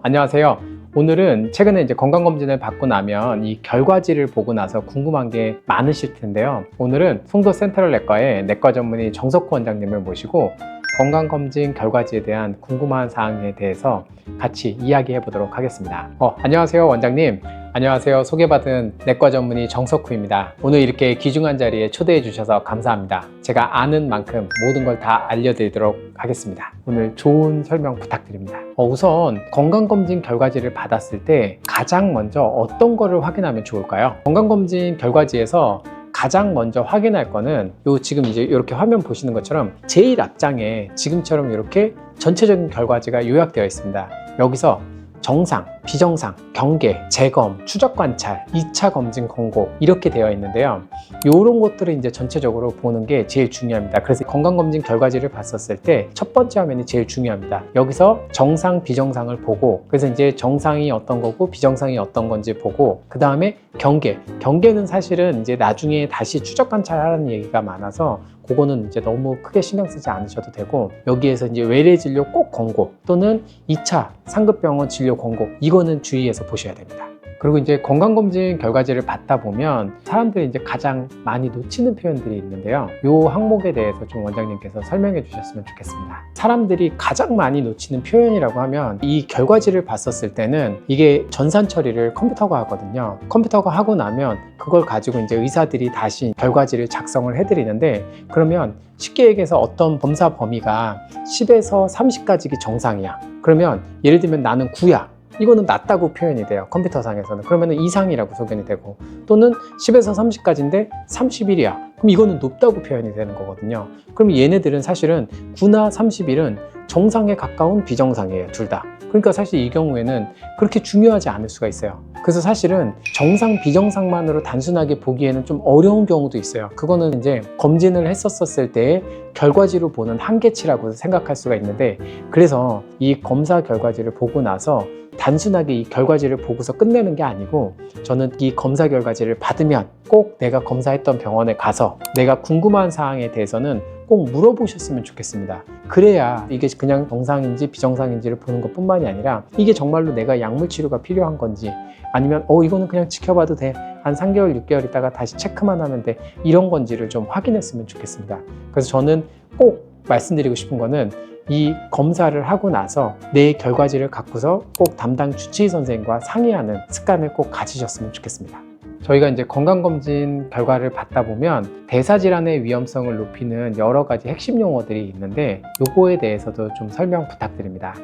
안녕하세요. 오늘은 최근에 이제 건강검진을 받고 나면 이 결과지를 보고 나서 궁금한 게 많으실 텐데요. 오늘은 송도 센트럴 내과의 내과 전문의 정석호 원장님을 모시고 건강검진 결과지에 대한 궁금한 사항에 대해서 같이 이야기해 보도록 하겠습니다. 안녕하세요, 원장님. 안녕하세요. 소개받은 내과 전문의 정석호입니다. 오늘 이렇게 귀중한 자리에 초대해 주셔서 감사합니다. 제가 아는 만큼 모든 걸 다 알려드리도록 하겠습니다. 오늘 좋은 설명 부탁드립니다. 우선 건강검진 결과지를 받았을 때 가장 먼저 어떤 거를 확인하면 좋을까요? 건강검진 결과지에서 가장 먼저 확인할 거는 지금 이제 이렇게 화면 보시는 것처럼 제일 앞장에 지금처럼 이렇게 전체적인 결과지가 요약되어 있습니다. 여기서 정상, 비정상, 경계, 재검, 추적 관찰, 2차 검진 권고 이렇게 되어 있는데요. 이런 것들을 이제 전체적으로 보는 게 제일 중요합니다. 그래서 건강검진 결과지를 봤었을 때 첫 번째 화면이 제일 중요합니다. 여기서 정상, 비정상을 보고, 그래서 이제 정상이 어떤 거고 비정상이 어떤 건지 보고, 그 다음에 경계는 사실은 이제 나중에 다시 추적 관찰하라는 얘기가 많아서 그거는 이제 너무 크게 신경 쓰지 않으셔도 되고, 여기에서 이제 외래 진료 꼭 권고 또는 2차 상급병원 진료 권고, 이거는 주의해서 보셔야 됩니다. 그리고 이제 건강검진 결과지를 받다 보면 사람들이 이제 가장 많이 놓치는 표현들이 있는데요. 이 항목에 대해서 좀 원장님께서 설명해 주셨으면 좋겠습니다. 사람들이 가장 많이 놓치는 표현이라고 하면, 이 결과지를 봤었을 때는 이게 전산 처리를 컴퓨터가 하거든요. 컴퓨터가 하고 나면 그걸 가지고 이제 의사들이 다시 결과지를 작성을 해드리는데, 그러면 쉽게 얘기해서 어떤 검사 범위가 10에서 30까지 정상이야. 그러면 예를 들면 나는 9야. 이거는 낮다고 표현이 돼요, 컴퓨터상에서는. 그러면 이상이라고 소견이 되고, 또는 10에서 30까지인데 31이야. 그럼 이거는 높다고 표현이 되는 거거든요. 그럼 얘네들은 사실은 9나 31은 정상에 가까운 비정상이에요, 둘 다. 그러니까 사실 이 경우에는 그렇게 중요하지 않을 수가 있어요. 그래서 사실은 정상, 비정상만으로 단순하게 보기에는 좀 어려운 경우도 있어요. 그거는 이제 검진을 했었을 때 결과지로 보는 한계치라고 생각할 수가 있는데, 그래서 이 검사 결과지를 보고 나서 단순하게 이 결과지를 보고서 끝내는 게 아니고, 저는 이 검사 결과지를 받으면 꼭 내가 검사했던 병원에 가서 내가 궁금한 사항에 대해서는 꼭 물어보셨으면 좋겠습니다. 그래야 이게 그냥 정상인지 비정상인지를 보는 것 뿐만이 아니라, 이게 정말로 내가 약물 치료가 필요한 건지, 아니면 이거는 그냥 지켜봐도 돼, 한 3개월, 6개월 있다가 다시 체크만 하면 돼, 이런 건지를 좀 확인했으면 좋겠습니다. 그래서 저는 꼭 말씀드리고 싶은 거는, 이 검사를 하고 나서 내 결과지를 갖고서 꼭 담당 주치의 선생님과 상의하는 습관을 꼭 가지셨으면 좋겠습니다. 저희가 이제 건강검진 결과를 받다 보면 대사질환의 위험성을 높이는 여러 가지 핵심 용어들이 있는데, 요거에 대해서도 좀 설명 부탁드립니다.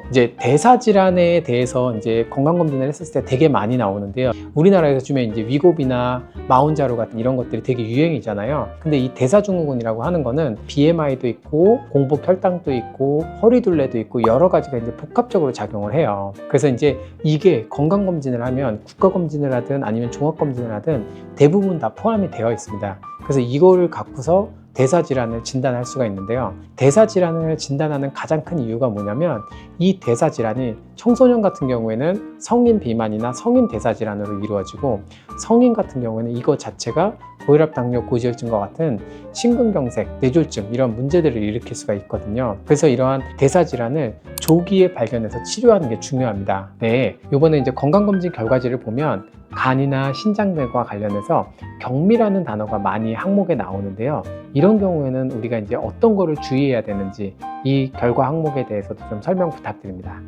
이제 대사질환에 대해서 이제 건강검진을 했었을 때 되게 많이 나오는데요. 우리나라에서 요즘에 이제 위고비나 마운자로 같은 이런 것들이 되게 유행이잖아요. 근데 이 대사증후군이라고 하는 거는 BMI도 있고 공복 혈당도 있고 허리둘레도 있고 여러 가지가 이제 복합적으로 작용을 해요. 그래서 이제 이게 건강검진을 하면 국가검진을 하든 아니면 종합검진을 하든 대부분 다 포함이 되어 있습니다. 그래서 이거를 갖고서 대사질환을 진단할 수가 있는데요. 대사질환을 진단하는 가장 큰 이유가 뭐냐면, 이 대사질환이 청소년 같은 경우에는 성인 비만이나 성인 대사질환으로 이루어지고, 성인 같은 경우에는 이거 자체가 고혈압, 당뇨, 고지혈증과 같은 심근경색, 뇌졸중 이런 문제들을 일으킬 수가 있거든요. 그래서 이러한 대사질환을 조기에 발견해서 치료하는 게 중요합니다. 네, 이번에 이제 건강검진 결과지를 보면 간이나 신장 등과 관련해서 경미라는 단어가 많이 항목에 나오는데요. 이런 경우에는 우리가 이제 어떤 거를 주의해야 되는지, 이 결과 항목에 대해서도 좀 설명 부탁드립니다.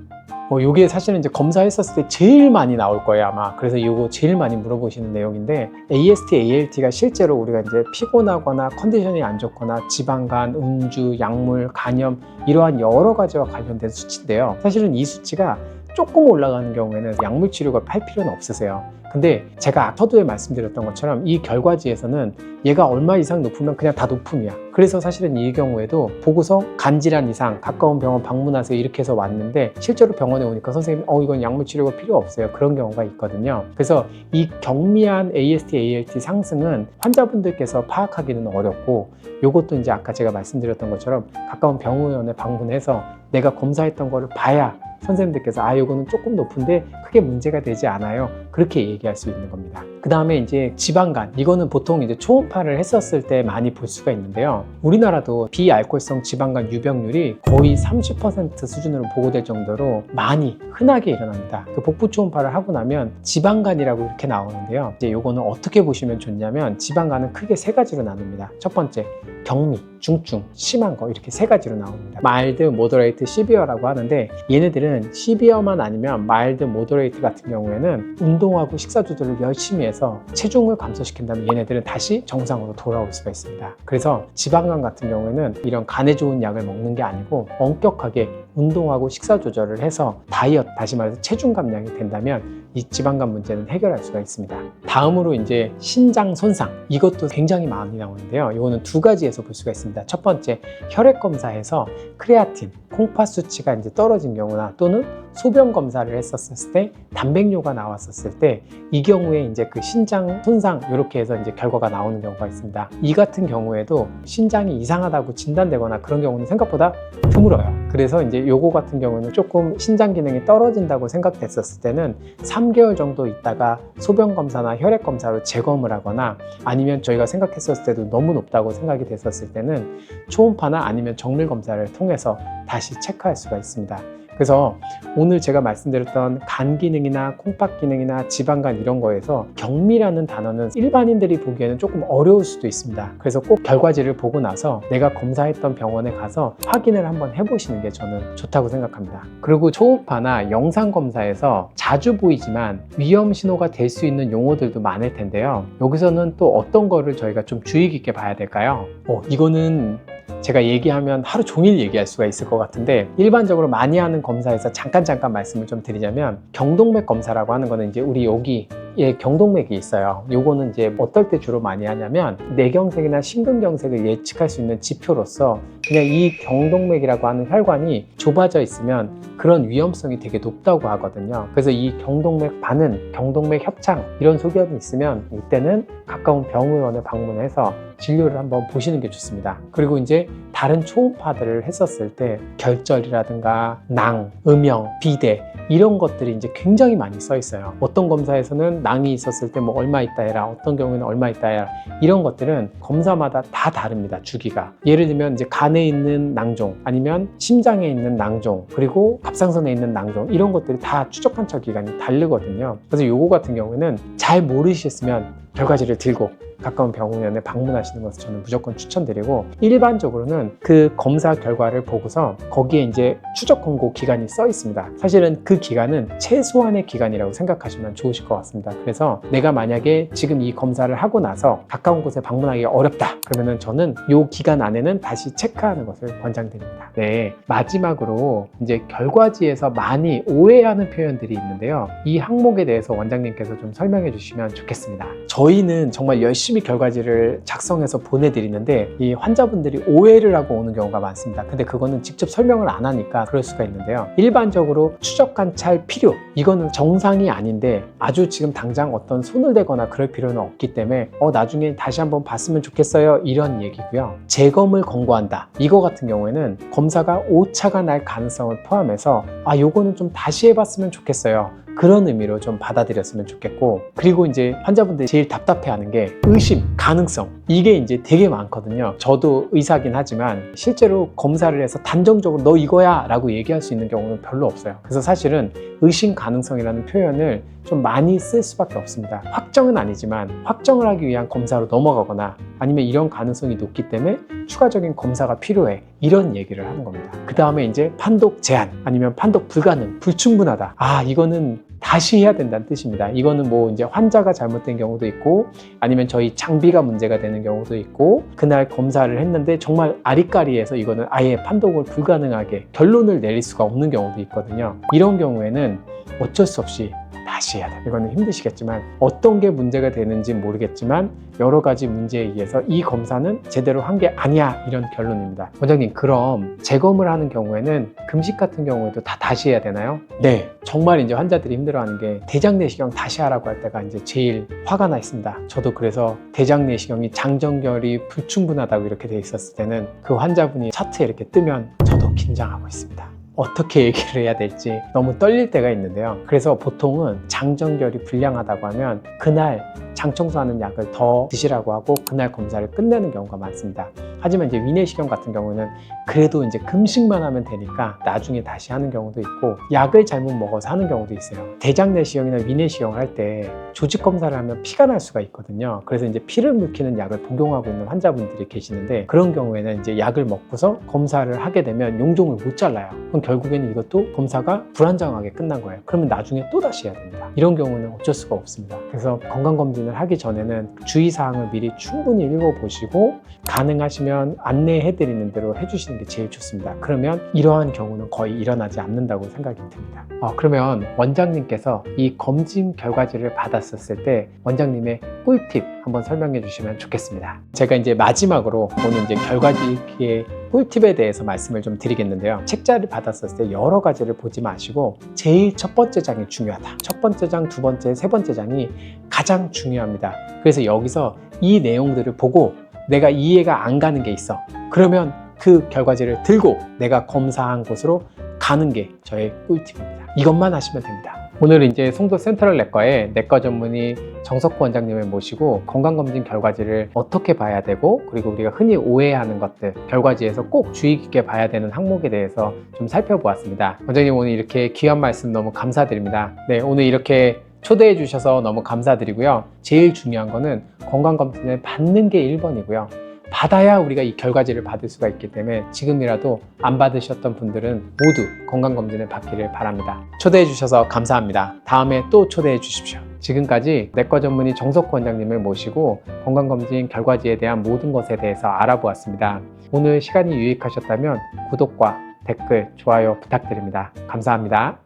이게 사실은 이제 검사했었을 때 제일 많이 나올 거예요, 아마. 그래서 이거 제일 많이 물어보시는 내용인데, AST, ALT가 실제로 우리가 이제 피곤하거나 컨디션이 안 좋거나 지방간, 음주, 약물, 간염 이러한 여러 가지와 관련된 수치인데요. 사실은 이 수치가 조금 올라가는 경우에는 약물 치료가 할 필요는 없으세요. 근데 제가 서두에 말씀드렸던 것처럼 이 결과지에서는 얘가 얼마 이상 높으면 그냥 다 높음이야. 그래서 사실은 이 경우에도 보고서 간질환 이상 가까운 병원 방문하세요 이렇게 해서 왔는데, 실제로 병원에 오니까 선생님이 이건 약물 치료가 필요 없어요, 그런 경우가 있거든요. 그래서 이 경미한 AST, ALT 상승은 환자분들께서 파악하기는 어렵고, 이것도 이제 아까 제가 말씀드렸던 것처럼 가까운 병원에 방문해서 내가 검사했던 거를 봐야 선생님들께서 이거는 조금 높은데 크게 문제가 되지 않아요, 그렇게 얘기할 수 있는 겁니다. 그 다음에 이제 지방간, 이거는 보통 이제 초음파를 했었을 때 많이 볼 수가 있는데요. 우리나라도 비알코올성 지방간 유병률이 거의 30% 수준으로 보고될 정도로 많이 흔하게 일어납니다. 그 복부 초음파를 하고 나면 지방간이라고 이렇게 나오는데요. 이제 요거는 어떻게 보시면 좋냐면 지방간은 크게 세 가지로 나눕니다. 첫 번째, 경미, 중증, 심한 거 이렇게 세 가지로 나옵니다. 마일드, 모더레이트, 시비어라고 하는데 얘네들은 시비어만 아니면 마일드, 모더레이트 같은 경우에는 운동하고 식사 조절을 열심히 해서 체중을 감소시킨다면 얘네들은 다시 정상으로 돌아올 수가 있습니다. 그래서 지방간 같은 경우에는 이런 간에 좋은 약을 먹는 게 아니고 엄격하게 운동하고 식사 조절을 해서 다이어트, 다시 말해서 체중 감량이 된다면 이 지방간 문제는 해결할 수가 있습니다. 다음으로 이제 신장 손상, 이것도 굉장히 많이 나오는데요. 이거는 두 가지에서 볼 수가 있습니다. 첫 번째, 혈액 검사에서 크레아틴, 콩팥 수치가 이제 떨어진 경우나 또는 소변 검사를 했었을 때 단백뇨가 나왔었을 때 이 경우에 이제 그 신장 손상 이렇게 해서 이제 결과가 나오는 경우가 있습니다. 이 같은 경우에도 신장이 이상하다고 진단되거나 그런 경우는 생각보다 드물어요. 그래서 이제 요거 같은 경우는 조금 신장 기능이 떨어진다고 생각됐었을 때는 3개월 정도 있다가 소변 검사나 혈액 검사로 재검을 하거나 아니면 저희가 생각했었을 때도 너무 높다고 생각이 됐었을 때는 초음파나 아니면 정밀 검사를 통해서 다시 체크할 수가 있습니다. 그래서 오늘 제가 말씀드렸던 간 기능이나 콩팥 기능이나 지방간 이런 거에서 경미라는 단어는 일반인들이 보기에는 조금 어려울 수도 있습니다. 그래서 꼭 결과지를 보고 나서 내가 검사했던 병원에 가서 확인을 한번 해보시는 게 저는 좋다고 생각합니다. 그리고 초음파나 영상 검사에서 자주 보이지만 위험 신호가 될 수 있는 용어들도 많을 텐데요. 여기서는 또 어떤 거를 저희가 좀 주의 깊게 봐야 될까요? 이거는 제가 얘기하면 하루 종일 얘기할 수가 있을 것 같은데 일반적으로 많이 하는 검사에서 잠깐 말씀을 좀 드리자면 경동맥 검사라고 하는 거는 이제 우리 여기에 경동맥이 있어요. 요거는 이제 어떨 때 주로 많이 하냐면 뇌경색이나 심근경색을 예측할 수 있는 지표로서 그냥 이 경동맥이라고 하는 혈관이 좁아져 있으면 그런 위험성이 되게 높다고 하거든요. 그래서 이 경동맥 반응, 경동맥 협착 이런 소견이 있으면 이때는 가까운 병원에 방문해서 진료를 한번 보시는 게 좋습니다. 그리고 이제 다른 초음파들을 했었을 때 결절이라든가 낭, 음영, 비대 이런 것들이 이제 굉장히 많이 써 있어요. 어떤 검사에서는 낭이 있었을 때 뭐 얼마 있다 해라, 어떤 경우에는 얼마 있다 해라, 이런 것들은 검사마다 다 다릅니다. 주기가. 예를 들면 이제 간에 있는 낭종 아니면 심장에 있는 낭종 그리고 갑상선에 있는 낭종 이런 것들이 다 추적 관찰 기간이 다르거든요. 그래서 요거 같은 경우에는 잘 모르셨으면 결과지를 들고 가까운 병원에 방문하시는 것을 저는 무조건 추천드리고 일반적으로는 그 검사 결과를 보고서 거기에 이제 추적 권고 기간이 써 있습니다. 사실은 그 기간은 최소한의 기간이라고 생각하시면 좋으실 것 같습니다. 그래서 내가 만약에 지금 이 검사를 하고 나서 가까운 곳에 방문하기가 어렵다 그러면은 저는 이 기간 안에는 다시 체크하는 것을 권장드립니다. 네, 마지막으로 이제 결과지에서 많이 오해하는 표현들이 있는데요. 이 항목에 대해서 원장님께서 좀 설명해 주시면 좋겠습니다. 저희는 정말 열심히 결과지를 작성해서 보내드리는데 이 환자분들이 오해를 하고 오는 경우가 많습니다. 근데 그거는 직접 설명을 안 하니까 그럴 수가 있는데요. 일반적으로 추적 관찰 필요, 이거는 정상이 아닌데 아주 지금 당장 어떤 손을 대거나 그럴 필요는 없기 때문에 나중에 다시 한번 봤으면 좋겠어요 이런 얘기고요. 재검을 권고한다, 이거 같은 경우에는 검사가 오차가 날 가능성을 포함해서 요거는 좀 다시 해봤으면 좋겠어요 그런 의미로 좀 받아들였으면 좋겠고, 그리고 이제 환자분들이 제일 답답해하는 게 의심, 가능성, 이게 이제 되게 많거든요. 저도 의사긴 하지만 실제로 검사를 해서 단정적으로 너 이거야 라고 얘기할 수 있는 경우는 별로 없어요. 그래서 사실은 의심 가능성이라는 표현을 좀 많이 쓸 수밖에 없습니다. 확정은 아니지만 확정을 하기 위한 검사로 넘어가거나 아니면 이런 가능성이 높기 때문에 추가적인 검사가 필요해, 이런 얘기를 하는 겁니다. 그 다음에 이제 판독 제한 아니면 판독 불가능, 불충분하다, 이거는 다시 해야 된다는 뜻입니다. 이거는 뭐 이제 환자가 잘못된 경우도 있고 아니면 저희 장비가 문제가 되는 경우도 있고 그날 검사를 했는데 정말 아리까리해서 이거는 아예 판독을 불가능하게 결론을 내릴 수가 없는 경우도 있거든요. 이런 경우에는 어쩔 수 없이 다시 해야 돼요. 이거는 힘드시겠지만 어떤 게 문제가 되는지 모르겠지만 여러 가지 문제에 의해서 이 검사는 제대로 한 게 아니야, 이런 결론입니다. 원장님, 그럼 재검을 하는 경우에는 금식 같은 경우에도 다 다시 해야 되나요? 네, 정말 이제 환자들이 힘들어하는 게 대장 내시경 다시 하라고 할 때가 이제 제일 화가 나 있습니다. 저도 그래서 대장 내시경이 장정결이 불충분하다고 이렇게 돼 있었을 때는 그 환자분이 차트에 이렇게 뜨면 저도 긴장하고 있습니다. 어떻게 얘기를 해야 될지 너무 떨릴 때가 있는데요. 그래서 보통은 장정결이 불량하다고 하면 그날 장 청소하는 약을 더 드시라고 하고 그날 검사를 끝내는 경우가 많습니다. 하지만 이제 위내시경 같은 경우는 그래도 이제 금식만 하면 되니까 나중에 다시 하는 경우도 있고, 약을 잘못 먹어서 하는 경우도 있어요. 대장내시경이나 위내시경을 할 때 조직 검사를 하면 피가 날 수가 있거든요. 그래서 이제 피를 물키는 약을 복용하고 있는 환자분들이 계시는데, 그런 경우에는 이제 약을 먹고서 검사를 하게 되면 용종을 못 잘라요. 그럼 결국에는 이것도 검사가 불안정하게 끝난 거예요. 그러면 나중에 또 다시 해야 됩니다. 이런 경우는 어쩔 수가 없습니다. 그래서 건강검진을 하기 전에는 주의사항을 미리 충분히 읽어보시고 가능하시면 안내해드리는 대로 해주시는 게 제일 좋습니다. 그러면 이러한 경우는 거의 일어나지 않는다고 생각이 듭니다. 그러면 원장님께서 이 검진 결과지를 받았었을 때 원장님의 꿀팁 한번 설명해 주시면 좋겠습니다. 제가 이제 마지막으로 오늘 이제 결과지의 꿀팁에 대해서 말씀을 좀 드리겠는데요. 책자를 받았을 때 여러 가지를 보지 마시고 제일 첫 번째 장이 중요하다. 첫 번째 장, 두 번째, 세 번째 장이 가장 중요합니다. 그래서 여기서 이 내용들을 보고 내가 이해가 안 가는 게 있어. 그러면 그 결과지를 들고 내가 검사한 곳으로 가는 게 저의 꿀팁입니다. 이것만 하시면 됩니다. 오늘은 이제 송도 센트럴 내과에 내과 전문의 정석호 원장님을 모시고 건강검진 결과지를 어떻게 봐야 되고, 그리고 우리가 흔히 오해하는 것들, 결과지에서 꼭 주의 깊게 봐야 되는 항목에 대해서 좀 살펴보았습니다. 원장님 오늘 이렇게 귀한 말씀 너무 감사드립니다. 네, 오늘 이렇게 초대해 주셔서 너무 감사드리고요. 제일 중요한 거는 건강검진을 받는 게 1번이고요. 받아야 우리가 이 결과지를 받을 수가 있기 때문에 지금이라도 안 받으셨던 분들은 모두 건강검진을 받기를 바랍니다. 초대해 주셔서 감사합니다. 다음에 또 초대해 주십시오. 지금까지 내과 전문의 정석호 원장님을 모시고 건강검진 결과지에 대한 모든 것에 대해서 알아보았습니다. 오늘 시간이 유익하셨다면 구독과 댓글, 좋아요 부탁드립니다. 감사합니다.